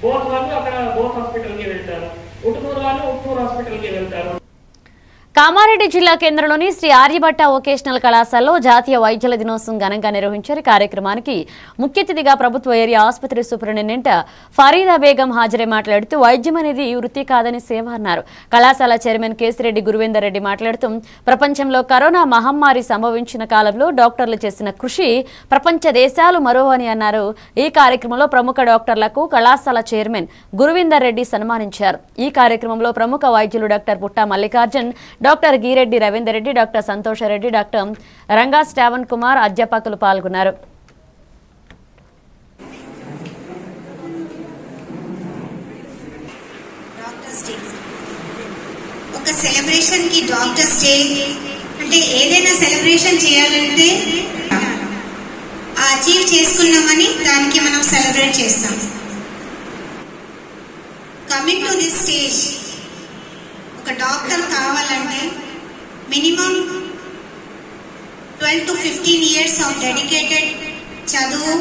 Both వాళ్ళు అక్కడ both హాస్పిటల్కి వెళ్తారు, ఉటునూరు వాళ్ళు ఉటునూరు హాస్పిటల్కి వెళ్తారు. కామారెడ్డి జిల్లా కేంద్రంలోని శ్రీ ఆర్యభట్ట వొకేషనల్ కళాశాలలో జాతీయ వైద్యుల దినోత్సవం ఘనంగా నిర్వహించారు. కార్యక్రమానికి ముఖ్య అతిథిగా ప్రభుత్వ ఏరియా ఆసుపత్రి సూపరింటెండెంట్ ఫరీదా బేగం హాజరై మాట్లాడుతూ వైద్యం అనేది వృత్తి కాదని సేవ అన్నారు. కళాశాల చైర్మన్ కేసిరెడ్డి గురువేందర్ రెడ్డి మాట్లాడుతూ ప్రపంచంలో కరోనా మహమ్మారి సంభవించిన కాలంలో డాక్టర్లు చేసిన కృషి ప్రపంచ దేశాలు మరోవని అన్నారు. ఈ కార్యక్రమంలో ప్రముఖ డాక్టర్లకు కళాశాల చైర్మన్ గురువేందర్ రెడ్డి సన్మానించారు. ఈ కార్యక్రమంలో ప్రముఖ వైద్యులు డాక్టర్ పుట్టా Mallikarjun, doctor గిరెడ్డి Ravinder Reddy, doctor సంతోషరెడ్డి, doctor Ranga Shravan Kumar అధ్యాపకులు పాల్గొన్నారు. ఒక సెలబ్రేషన్ కి డాక్టర్స్ డే అంటే ఏదైనా సెలబ్రేషన్ చేయాలంటే అచీవ్ చేసుకున్నామని దానికి మనం సెలబ్రేట్ చేస్తాం. కమింగ్ టు దిస్ స్టేజ్, ఒక డాక్టర్ కావాలంటే minimum 12 to 15 years of dedicated చదువు,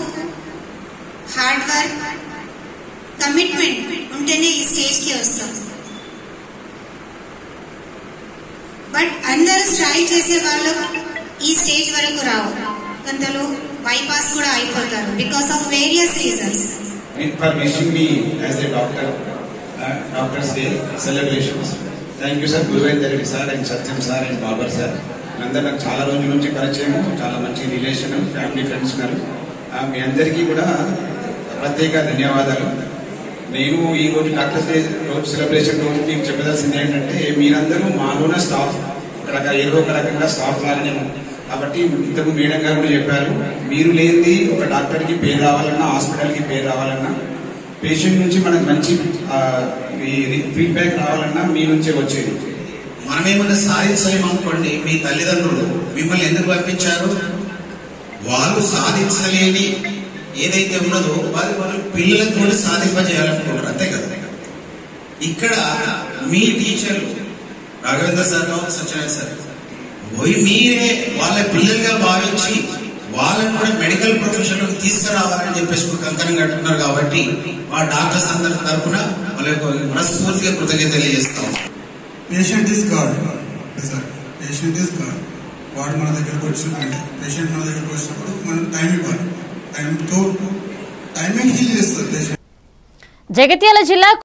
హార్డ్ వర్క్, కమిట్మెంట్ ఉంటేనే ఈ స్టేజ్కి వస్తాం. బట్ అందరూ ట్రై చేసే వాళ్ళు ఈ స్టేజ్ వరకు రావు, కొందరు బైపాస్ కూడా అయిపోతారు because of various reasons. For wishing me as a doctor, Doctor's Day celebrations. Thank you sir, Guruvender Reddy sir and Satyam sir and Babar sir. అందరూ నాకు చాలా రోజుల నుంచి పరిచయం, చాలా మంచి రిలేషన్, ఫ్యామిలీ ఫ్రెండ్స్ ఉన్నారు. మీ అందరికీ కూడా ప్రత్యేక ధన్యవాదాలు. నేను ఈ రోజు డాక్టర్స్ డే రోజు సెలబ్రేషన్ రోజు మీకు చెప్పదలసింది ఏంటంటే, మీరందరూ మాలోన స్టాఫ్ ఏదో ఒక రకంగా స్టాఫ్ లాగానే కాబట్టి ఇంతకు మేడం గారు కూడా చెప్పారు, మీరు లేనిది ఒక డాక్టర్కి పేరు రావాలన్నా, హాస్పిటల్కి పేరు రావాలన్నా, పేషెంట్ నుంచి మనకు మంచి ఫీడ్బ్యాక్ రావాలన్నా మీ నుంచే వచ్చేది. మనమేమన్నా సాధించలేమనుకోండి, మీ తల్లిదండ్రులు మిమ్మల్ని ఎందుకు పంపించారు? వాళ్ళు సాధించలేని ఏదైతే ఉన్నదో వాళ్ళు పిల్లలతో సాధింపజేయాలనుకుంటారు, అంతే కదా. ఇక్కడ మీ టీచర్లు రాఘవేంద్ర సార్ కావచ్చు, సత్యనారాయణ సార్, మీరే వాళ్ళ పిల్లలుగా భావించి వాళ్ళని కూడా మెడికల్ ప్రొఫెషన్ తీసుకురావాలని చెప్పేసి కంకణం కట్టుకున్నారు. కాబట్టి మా డాక్టర్స్ అందరి తరఫున వాళ్ళకు మనస్ఫూర్తిగా కృతజ్ఞత తెలియజేస్తాం. Patient is God sir, patient is God. వాడు మన దగ్గరకు వచ్చినప్పుడు, పేషెంట్ మన దగ్గరకు వచ్చినప్పుడు మనం టైం ఇవ్వాలి, టైంతో టైమింగ్ హీల్ చేస్తారు పేషెంట్. జగిత్యాల జిల్లా